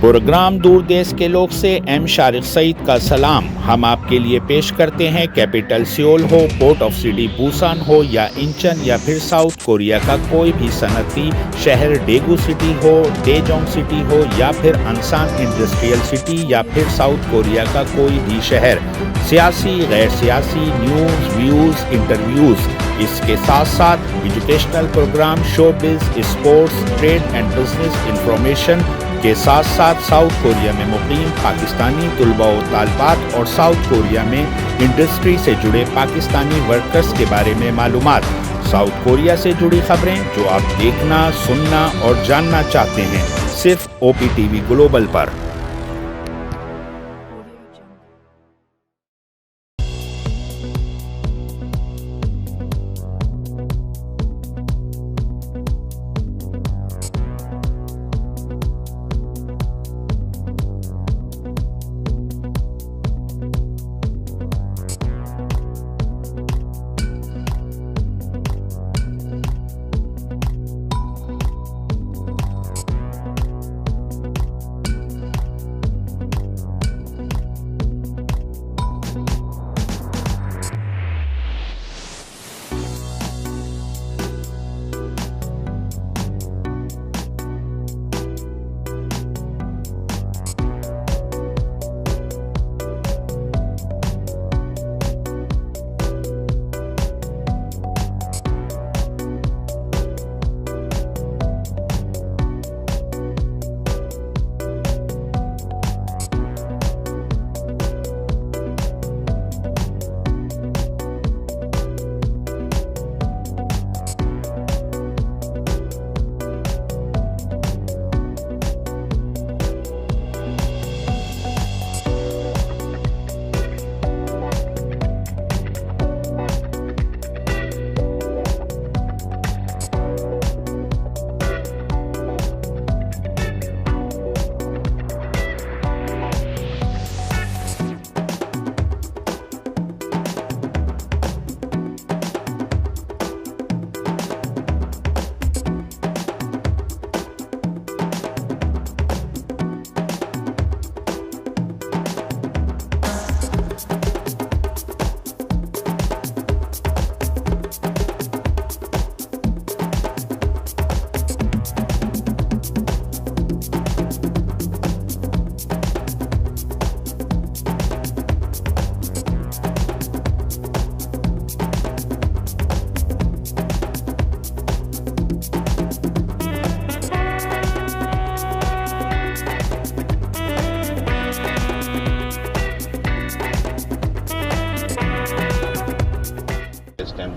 Programme दूर देश के लोग से एम शारिक सईद का सलाम। हम आपके लिए पेश करते हैं कैपिटल सियोल हो, पोर्ट ऑफ सिटी बुसान हो या इंचन या फिर साउथ कोरिया का कोई भी सनती शहर डेगू सिटी हो, डेजोंग सिटी हो या फिर अंसान इंडस्ट्रियल सिटी या फिर साउथ कोरिया का कोई भी शहर। सियासी, गैर सियासी, न्यूज़, व्यूज़, इंटरव्यूज़, इसके साथ साथ educational programme, showbiz, sports, trade and business information के साथ साथ साउथ कोरिया में मुकीम पाकिस्तानी तुलबा व तालिबात और साउथ कोरिया में इंडस्ट्री से जुड़े पाकिस्तानी वर्कर्स के बारे में मालूमात, साउथ कोरिया से जुड़ी खबरें जो आप देखना, सुनना और जानना चाहते हैं, सिर्फ OPTV ग्लोबल पर।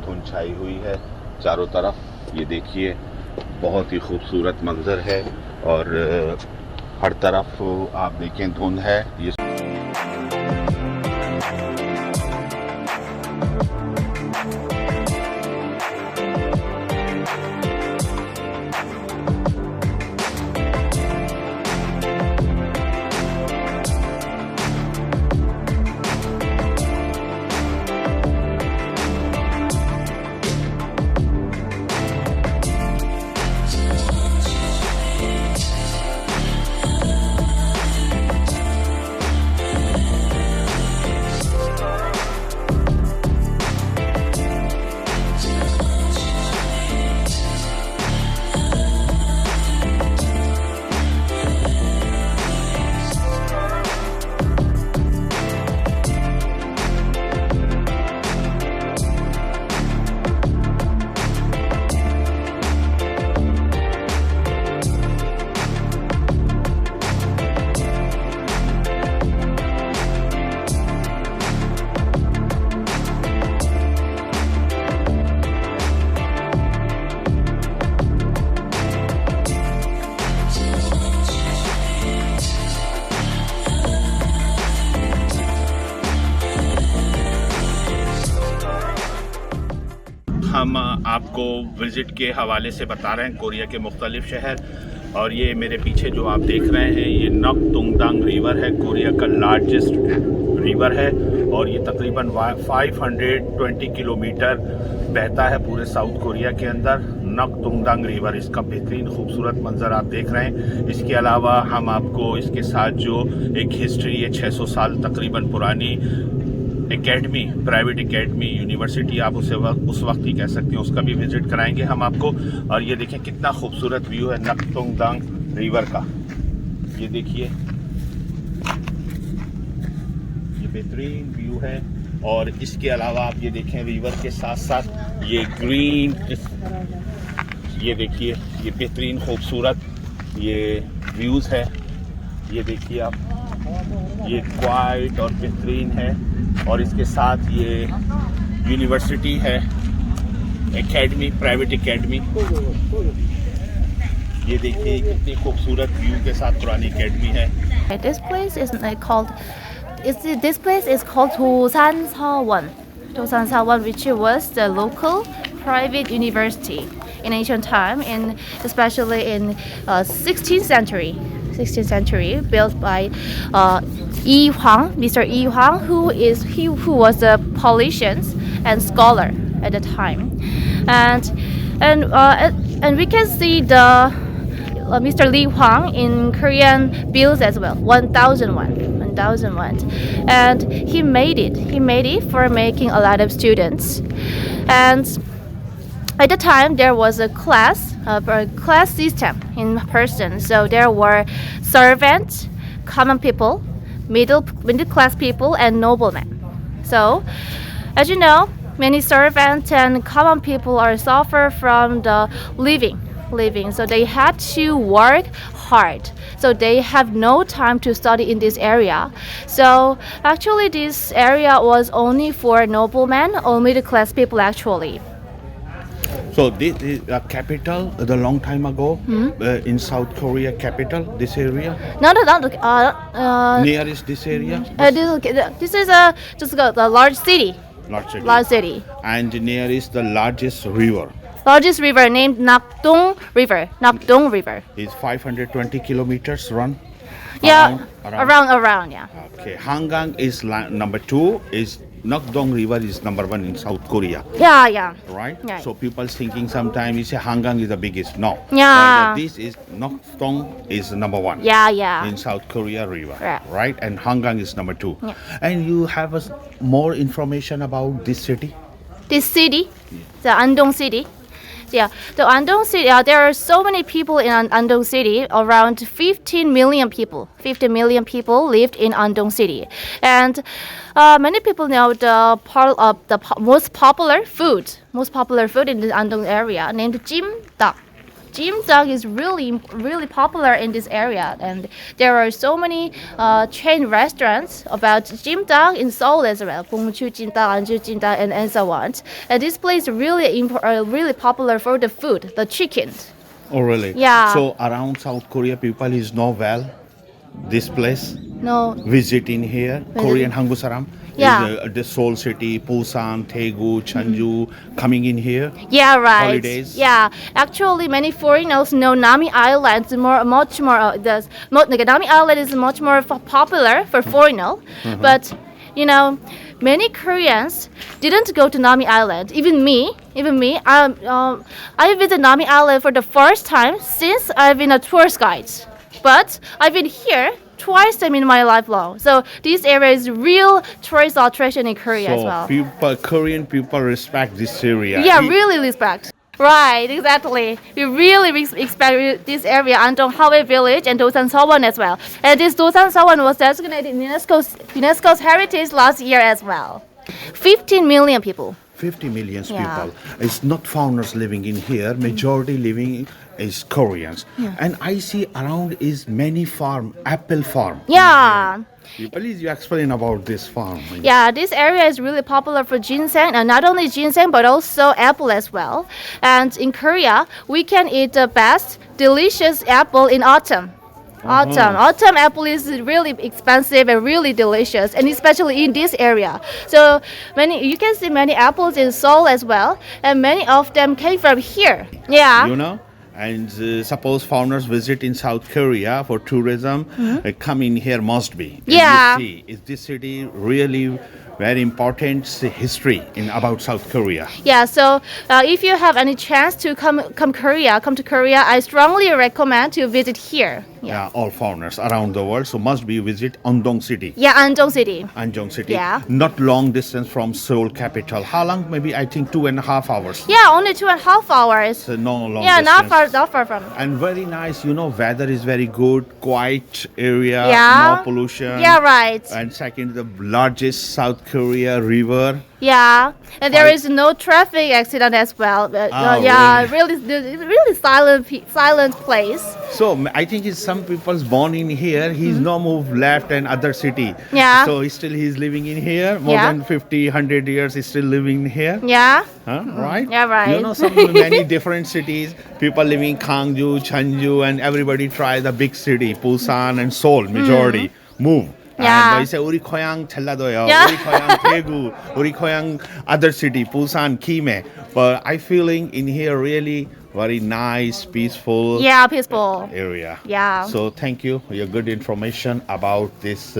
धुंध छाई हुई है चारों तरफ, ये देखिए बहुत ही खूबसूरत मंजर है और हर तरफ आप देखें धुंध है। ये हम आपको विज़िट के हवाले से बता रहे हैं कोरिया के मुख्तलिफ शहर। और ये मेरे पीछे जो आप देख रहे हैं ये नक तुंगदांग रिवर है, कोरिया का लार्जेस्ट रिवर है और ये तकरीबन 520 किलोमीटर बहता है पूरे साउथ कोरिया के अंदर। नक्तुंगदांग रिवर, इसका बेहतरीन खूबसूरत मंजर आप देख रहे हैं। इसके अलावा हम आपको इसके साथ जो एक हिस्ट्री है 600 साल तकरीबन पुरानी एकेडमी, प्राइवेट एकेडमी, यूनिवर्सिटी आप उस वक्त ही कह सकते हैं, उसका भी विजिट कराएंगे हम आपको। और ये देखें कितना खूबसूरत व्यू है नक्तुंगदांग रिवर का, ये देखिए ये बेहतरीन व्यू है। और इसके अलावा आप ये देखें रिवर के साथ साथ ये ग्रीन, ये देखिए ये बेहतरीन खूबसूरत ये व्यूज़ है, ये देखिए आप, ये क्वाइट और बेहतरीन है। और इसके साथ ये यूनिवर्सिटी है, एकेडमी, प्राइवेट एकेडमी, ये देखिए कितनी खूबसूरत व्यू के साथ पुरानी एकेडमी है। This place is called Dosan Sawan. Dosan Sawan, which was the local private university in ancient time, and especially in 16th century. 16th century, built by Yi Huang, Mr. Yi Huang, who was a politician and scholar at the time, and we can see the Mr. Li Huang in Korean bills as well, 1,001, and he made it for making a lot of students. And at the time there was a class system in person, so there were servants, common people, middle class people, and noblemen. So as you know, many servants and common people are suffer from the living, so they had to work hard, so they have no time to study in this area. So actually this area was only for noblemen or middle class people actually. So this is a capital the long time ago in South Korea, capital this area. No. Nearest this area. This is just a large city. Large city. And near is the largest river. Largest river named Nakdong River. Is 520 kilometers run. Yeah, around. Yeah. Okay, Hangang is number 2. Is Nakdong River is number 1 in South Korea. Yeah. Right? Yeah. So people thinking sometimes you say Hangang is the biggest. No. Yeah. This is Nakdong is number 1. Yeah. In South Korea river. Right. Right? And Hangang is number 2. Yeah. And you have more information about this city? This city, the Andong city. Yeah, the Andong city. There are so many people in Andong city. Around 15 million people. 15 million people lived in Andong city, and many people know the most popular food in the Andong area named Jimdak. Jimdak is really popular in this area, and there are so many chain restaurants about Jimdak in Seoul as well, Bongchu Jimdak, Anju Jimdak, and so on. And this place is really popular for the food, the chicken. Oh really? Yeah. So around South Korea people is know well this place? No. Visiting here, Korean Hangusaram? Yeah. Is the Seoul city, Busan, Daegu, Jeonju coming in here? Yeah, right. Holidays? Yeah, actually, many foreigners know Nami Island much more. Nami Island is much more popular for foreigners, but you know, many Koreans didn't go to Nami Island. Even me. I visited Nami Island for the first time since I've been a tourist guide, but I've been here twice time in my life long. So this area is real tourist attraction in Korea as well. So Korean people respect this area. Yeah, really respect. Right, exactly. We really respect this area, Andong Hawaii Village and Dosan Sawan as well. And this Dosan Sawan was designated UNESCO's heritage last year as well. 15 million people. 50 million Yeah. people. It's not foreigners living in here. Majority living is Koreans. And I see around is many apple farm. Yeah. Please you explain about this farm. Yeah, this area is really popular for ginseng, and not only ginseng but also apple as well. And in Korea, we can eat the best delicious apple in autumn. Autumn apple is really expensive and really delicious, and especially in this area. So you can see many apples in Seoul as well, and many of them came from here. Yeah. You know, And suppose foreigners visit in South Korea for tourism, come in here must be. And Yeah. you see, is this city really very important history in about South Korea? Yeah, so if you have any chance to come to Korea, I strongly recommend to visit here. Yeah, all foreigners around the world, so must be visit Andong City. Yeah, Andong City. Anjong City. Yeah. Not long distance from Seoul capital. How long? Maybe I think 2.5 hours. Yeah, only 2.5 hours. So no long Yeah, distance. not far from. And very nice, weather is very good, quiet area, Yeah. no pollution. Yeah, right. And second, the largest South Korea river. Yeah, and there Right. is no traffic accident as well. Oh, Yeah, really silent place. So I think it's some people's born in here. He's no move left and other city. Yeah. So he's living in here. More Yeah. than 50, 100 years he's still living here. Yeah. Huh? Right? Yeah, right. Some many different cities. People living in Gwangju, Cheonju, and everybody try the big city, Busan and Seoul. Majority move. Yeah. And they say 우리 고향 전라도요, Yeah. 우리 고향 대구, 우리 고향 other city, Busan, Gimhae. But I feeling in here really very nice, peaceful. Yeah, peaceful. Area. Yeah. So thank you for your good information about this.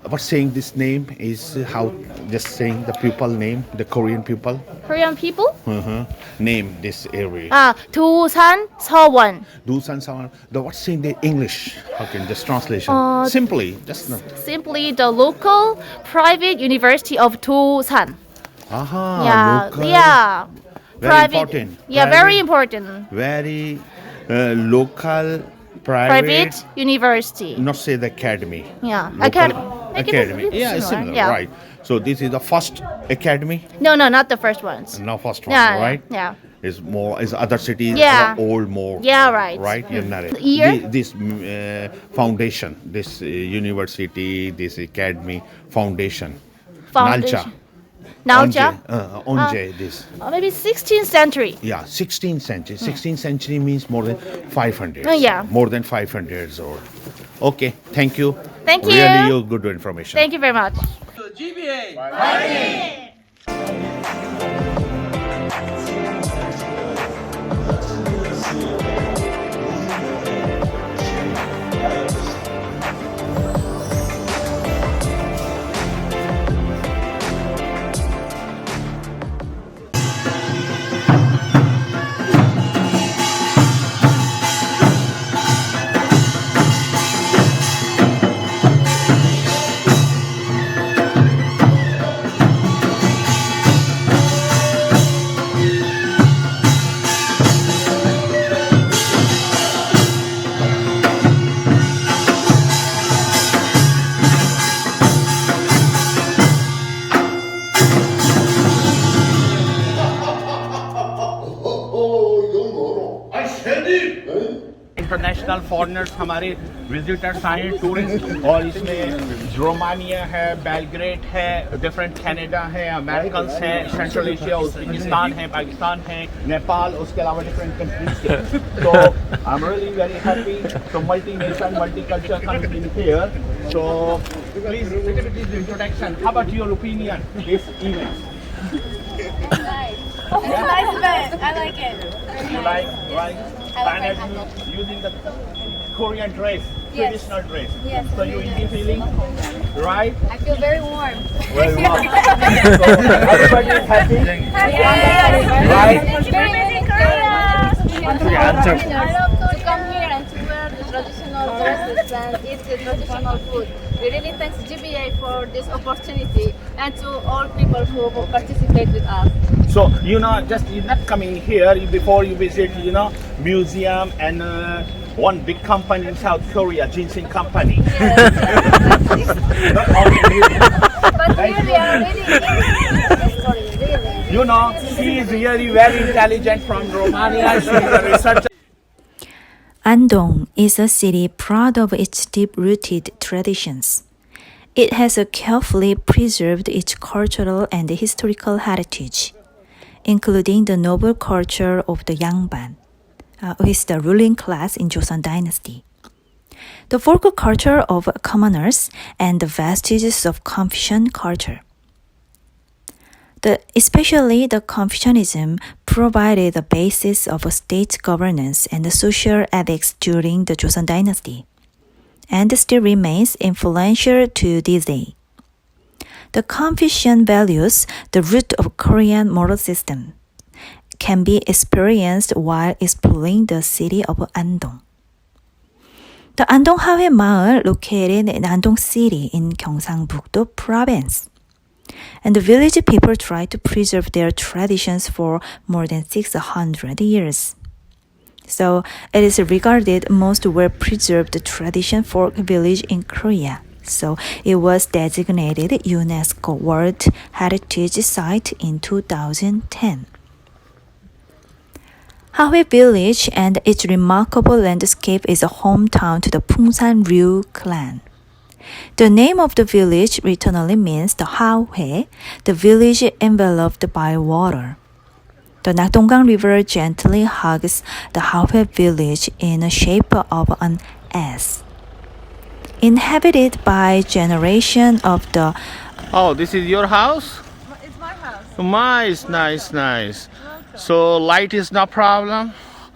What's saying this name is how just saying the people name, the Korean people Korean people? name this area. 도산 서원. Dusan Sawan. The what's saying the English? Okay, just translation. Simply, just not. Simply the local private university of Dosan. Aha. Yeah, Local. yeah. Very important. Yeah, very important. Very local Private university. Not say the academy. Yeah, Local academy. It's Yeah, it's similar, yeah. right? So this is the first academy. No, not the first ones. No, first one, Yeah, right? yeah. Is more is other cities Yeah. are old more. Yeah, right. Right, you're not it. Year? This foundation, this university, this academy foundation. Foundation. Nalcha. Naocha? Onje, this. Maybe 16th century. Yeah, 16th century. 16th century means more than 500. Yeah. More than 500 years old. Okay, thank you. Thank you. Really, you good information. Thank you very much. International foreigners हमारे visitors आए हैं tourist और इसमें Romania है Belgrade है different Canada है American है central Asia Uzbekistan है पाकिस्तान है नेपाल उसके अलावा डिफरेंट कंट्रीज के तो I am really very happy so multi nation multi culture comes in here so please introduction how about your opinion this event It's a nice event. I like it. You like, right? And as you using the Korean dress, traditional dress. Yes. So you easy feeling, right? I feel very warm. Very well. So everybody is happy, right? It's very amazing Korea. I love to come here and to wear the traditional dresses and eat the traditional food. We really thank GBA for this opportunity and to all people who participate with us. So just you're not coming here before you visit, museum and one big company in South Korea, ginseng company. Not only museum. But here we are really in this story, really. She is really very intelligent from Romania. She is a researcher. Andong is a city proud of its deep-rooted traditions. It has carefully preserved its cultural and historical heritage, including the noble culture of the Yangban, who is the ruling class in Joseon Dynasty, the folk culture of commoners, and the vestiges of Confucian culture. Especially the Confucianism provided the basis of state governance and social ethics during the Joseon dynasty, and still remains influential to this day. The Confucian values, the root of Korean moral system, can be experienced while exploring the city of Andong. The Andong Hwae Maul located in Andong City in Gyeongsang-Bukdo Province. And the village people tried to preserve their traditions for more than 600 years. So it is regarded most well-preserved tradition folk village in Korea. So it was designated UNESCO World Heritage Site in 2010. Hwae Village and its remarkable landscape is a hometown to the Pungsan Ryu clan. The name of the village literally means the Hwae, the village enveloped by water. The Nakdonggang River gently hugs the Hwae village in the shape of an S. Inhabited by generation of the... Oh, this is your house? It's my house. Nice. So light is no problem?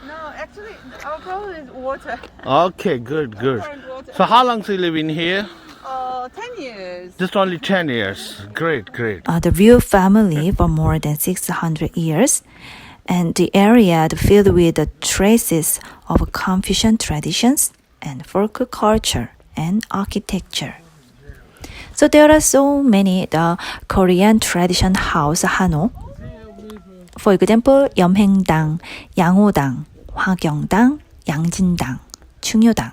No, actually, our problem is water. Okay, good. So how long do you live in here? 10 years. Just only 10 years. Great. The Ryu family for more than 600 years, and the area filled with the traces of Confucian traditions and folk culture and architecture. So there are so many the Korean tradition house Hano. For example, Yeomhaengdang, Yanghodang, Hwagyongdang, Yangjindang, Chungyodang.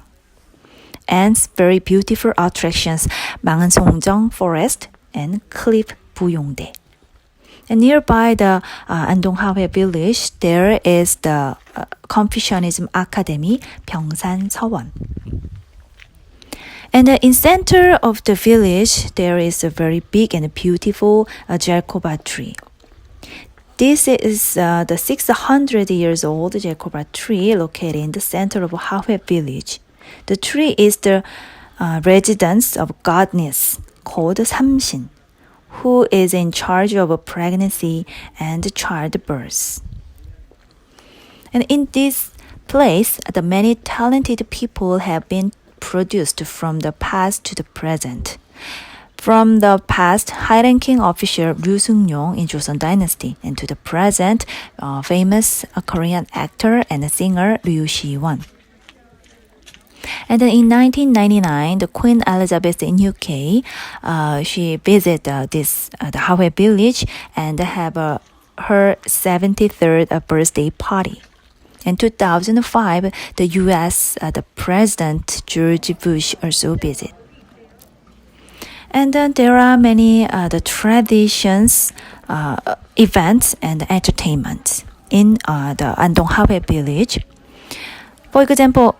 And very beautiful attractions, Mangeonsongjeong Forest and Cliff Buyongdae. And nearby the Andong Hwae village, there is the Confucianism Academy, Pyeongsan Sewon. And in center of the village, there is a very big and beautiful Jelkoba tree. This is the 600 years old Jelkoba tree located in the center of Hwae village. The tree is the residence of goddess called Samshin, who is in charge of pregnancy and childbirth. And in this place, the many talented people have been produced from the past to the present. From the past, high-ranking official Ryu Seung-yong in Joseon Dynasty, and to the present, famous Korean actor and singer Ryu Si-won. And then in 1999, the Queen Elizabeth in UK, she visited the Hwae village and have her 73rd birthday party. In 2005, the U.S. The President George Bush also visited. And then there are many the traditions, events, and entertainment in the Andong Hwae village. For example,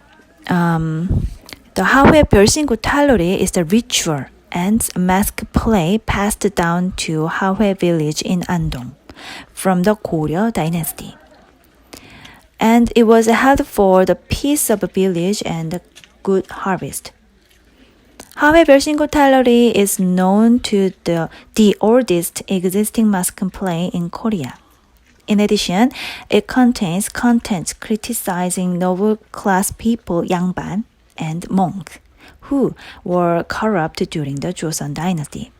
the Hwae 별신구 탈놀이 is the ritual and mask play passed down to Hwae village in Andong from the Goryeo dynasty. And it was held for the peace of the village and the good harvest. Hwae 별신구 탈놀이 is known to the oldest existing mask play in Korea. In addition, it contains contents criticizing noble class people Yangban and monk, who were corrupt during the Joseon dynasty.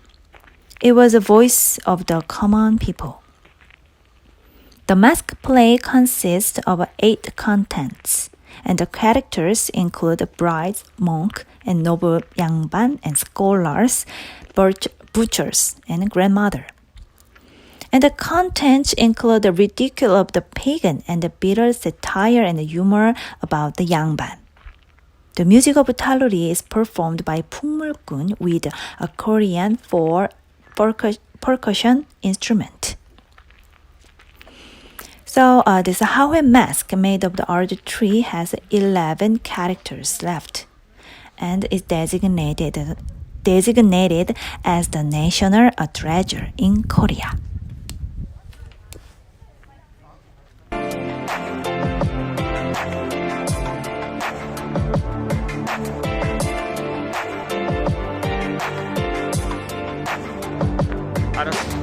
It was a voice of the common people. The mask play consists of 8 contents, and the characters include brides, monk, and noble Yangban and scholars, butchers, and grandmother. And the contents include the ridicule of the pagan and the bitter satire and the humor about the Yangban. The music of 탈놀이 is performed by Pungmulgun with a Korean percussion instrument. So this Hwae mask made of the old tree has 11 characters left and is designated as the national treasure in Korea. 알았어.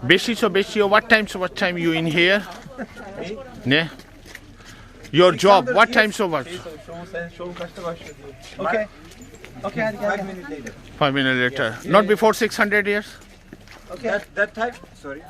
Beşi, what time you in here? Ne? Your job, what time so what? Şovun kaçta başlıyor diyor. Okay. Okay, hadi gel. 5 minutes later. 5 minutes later. Not before 600 years? Okay. That time? Sorry.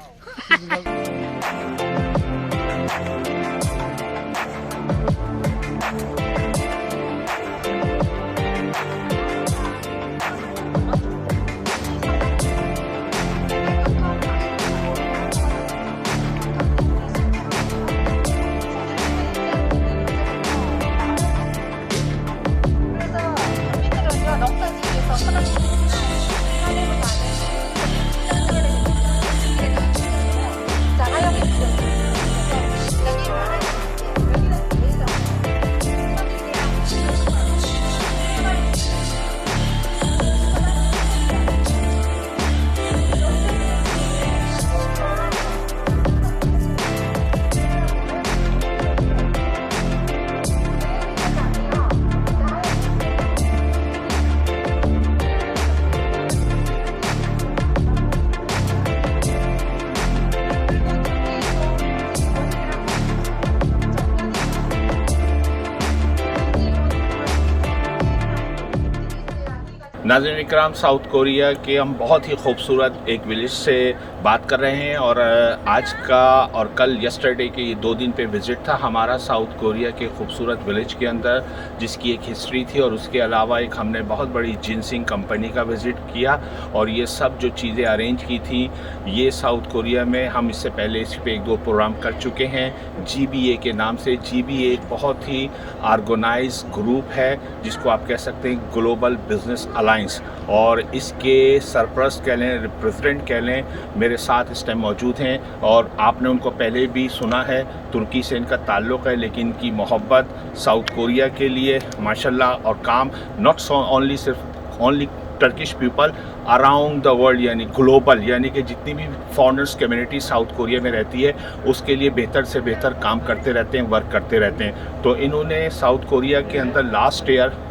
नाज़रीन इकराम, south Korea के हम बहुत ही खूबसूरत एक village से बात कर रहे हैं और आज का और कल यस्टरडे के ये 2 दिन पे विज़िट था हमारा साउथ कोरिया के खूबसूरत विलेज के अंदर, जिसकी एक हिस्ट्री थी और उसके अलावा एक हमने बहुत बड़ी जिनसिंग कंपनी का विज़िट किया और ये सब जो चीज़ें अरेंज की थी ये साउथ कोरिया में हम इससे पहले इस पर 1-2 प्रोग्राम कर चुके हैं GBA के नाम से। GBA एक बहुत ही ऑर्गेनाइज ग्रुप है जिसको आप कह सकते हैं ग्लोबल बिजनेस अलायंस, और इसके सरपरस्त कह लें, प्रेसिडेंट कह लें, मेरे साथ इस टाइम मौजूद हैं और आपने उनको पहले भी सुना है। तुर्की से इनका ताल्लुक़ है लेकिन इनकी मोहब्बत साउथ कोरिया के लिए माशाल्लाह और काम नॉट सिर्फ only Turkish people around the world यानी ग्लोबल, यानी कि जितनी भी फॉरेनर्स कम्युनिटी साउथ कोरिया में रहती है उसके लिए बेहतर से बेहतर काम करते रहते हैं, वर्क करते रहते हैं। तो इन्होंने साउथ कोरिया के अंदर लास्ट ईयर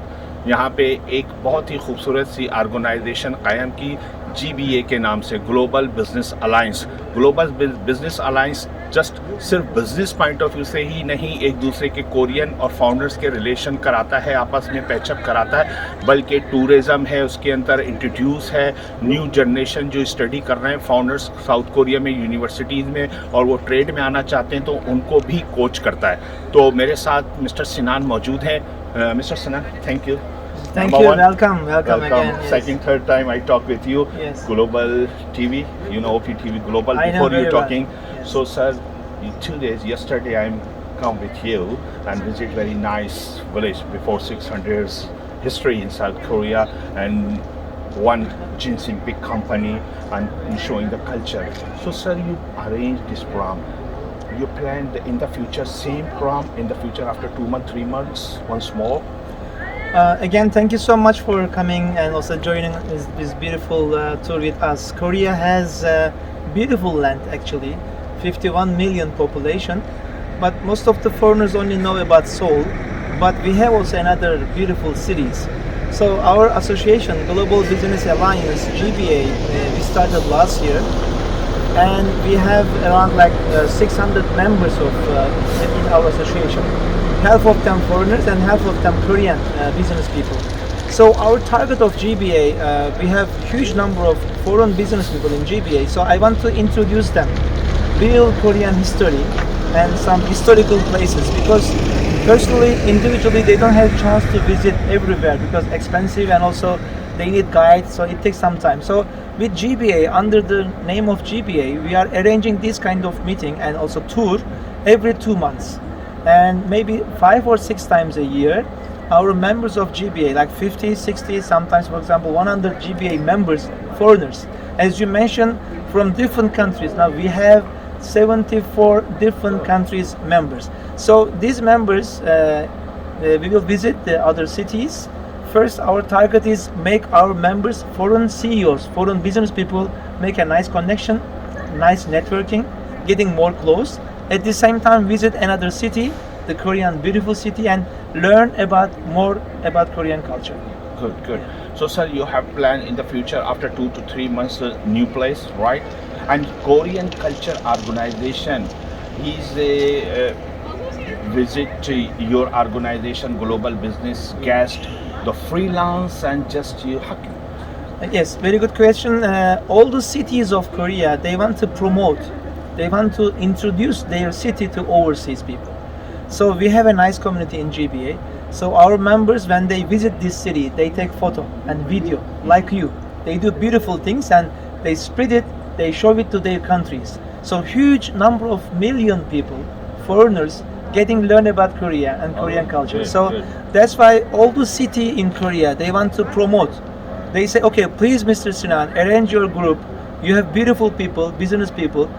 यहाँ पे एक बहुत ही खूबसूरत सी ऑर्गेनाइजेशन कायम की GBA के नाम से, global business alliance. Global business alliance just सिर्फ बिजनेस पॉइंट ऑफ व्यू से ही नहीं एक दूसरे के कोरियन और फाउंडर्स के रिलेशन कराता है, आपस में पैचअप कराता है, बल्कि टूरिज़म है उसके अंदर इंट्रोड्यूस है। न्यू जनरेशन जो स्टडी कर रहे हैं फाउंडर्स साउथ कोरिया में यूनिवर्सिटीज़ में और वो ट्रेड में आना चाहते हैं तो उनको भी कोच करता है। तो मेरे साथ मिस्टर सिनान मौजूद हैं। Mr. Sinan, thank you. Thank Number you. one. Welcome again. Yes. Second, third time I talk with you. Yes. Global TV, you know OPTV Global. I know Before you very talking, well. Yes. so sir, 2 days yesterday I'm come with you and visit very nice village before 600 years history in South Korea and one ginseng big company and showing the culture. So sir, you arranged this program. You planned in the future same program in the future after 2 months, 3 months, once more. Again, thank you so much for coming and also joining this beautiful tour with us. Korea has beautiful land actually, 51 million population, but most of the foreigners only know about Seoul, but we have also another beautiful cities. So our association, Global Business Alliance, GBA, we started last year, and we have around 600 members in our association. Half of them foreigners and half of them Korean business people. So our target of GBA, we have huge number of foreign business people in GBA. So I want to introduce them real Korean history and some historical places, because personally, individually, they don't have chance to visit everywhere because expensive and also they need guides, so it takes some time. So with GBA, under the name of GBA, we are arranging this kind of meeting and also tour every 2 months. And maybe 5 or 6 times a year, our members of GBA, like 50, 60, sometimes for example 100 GBA members, foreigners, as you mentioned, from different countries. Now we have 74 different countries members. So these members, we will visit the other cities. First, our target is make our members foreign CEOs, foreign business people, make a nice connection, nice networking, getting more close. At the same time, visit another city, the Korean beautiful city, and learn more about Korean culture. Good, good. So, sir, you have planned in the future after 2 to 3 months a new place, right? And Korean Culture Organization is a visit to your organization, Global Business Guest, the freelance, and just you. Yes, very good question. All the cities of Korea, they want to promote, they want to introduce their city to overseas people. So we have a nice community in GBA. So our members, when they visit this city, they take photo and video like you. They do beautiful things and they spread it, they show it to their countries. So huge number of million people, foreigners, getting learn about Korea and Korean culture. good, So good. that's why all the city in Korea, they want to promote. They say, okay, please, Mr. Sinan, arrange your group. You have beautiful people, business people.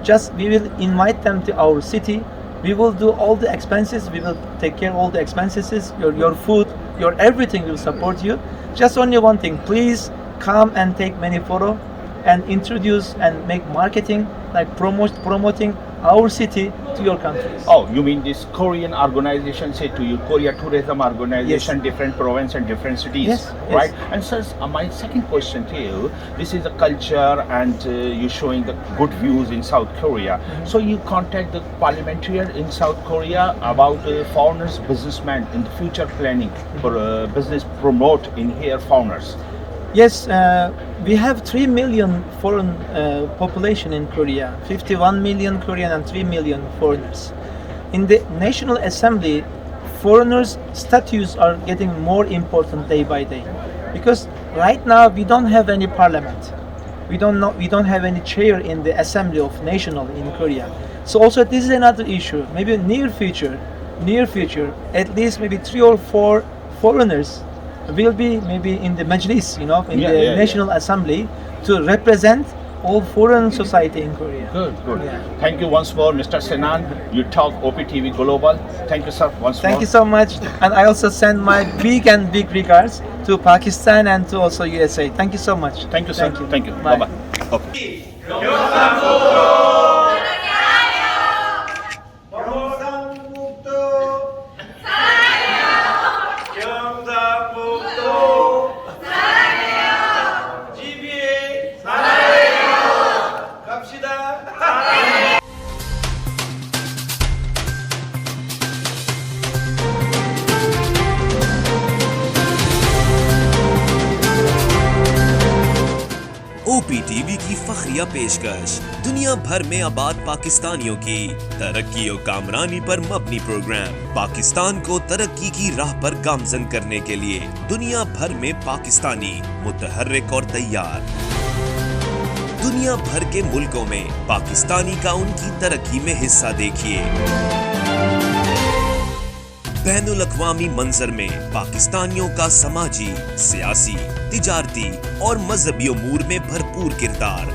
Just we will invite them to our city. We will do all the expenses. We will take care of all the expenses. Your food, your everything will support you. Just only one thing, please come and take many photo and introduce and make marketing, like promoting our city to your countries. Oh, you mean this Korean organization say to you, Korea Tourism Organization, Yes. different province and different cities, Yes, yes. right? And sir, my second question to you, this is a culture and you showing the good views in South Korea. So you contact the parliamentarian in South Korea about foreigners, businessmen in the future planning for business promote in here foreigners. Yes, we have 3 million foreign population in Korea, 51 million Korean and 3 million foreigners. In the National Assembly, foreigners' statues are getting more important day by day, because right now we don't have any parliament. We don't have any chair in the Assembly of National in Korea. So also this is another issue. Maybe near future, at least maybe 3 or 4 foreigners will be maybe in the Majlis, in the National Assembly to represent all foreign society in Korea. Good, good. Yeah. Thank you once more, Mr. Sinan. You talk OPTV Global. Thank you, sir, once more. Thank you so much. And I also send my big regards to Pakistan and to also USA. Thank you so much. Thank you, sir. Thank you. Bye. Bye-bye. Okay. OPTV की फखरिया पेशकश दुनिया भर में आबाद पाकिस्तानियों की तरक्की और कामरानी पर मबनी प्रोग्राम पाकिस्तान को तरक्की की राह पर गामजन करने के लिए दुनिया भर में पाकिस्तानी मुतहर्रिक और तैयार। दुनिया भर के मुल्कों में पाकिस्तानी का उनकी तरक्की में हिस्सा देखिए। बैनुल अक़वामी मंजर में पाकिस्तानियों का समाजी, सियासी, तिजारती और मजहबी उमूर में भरपूर किरदार।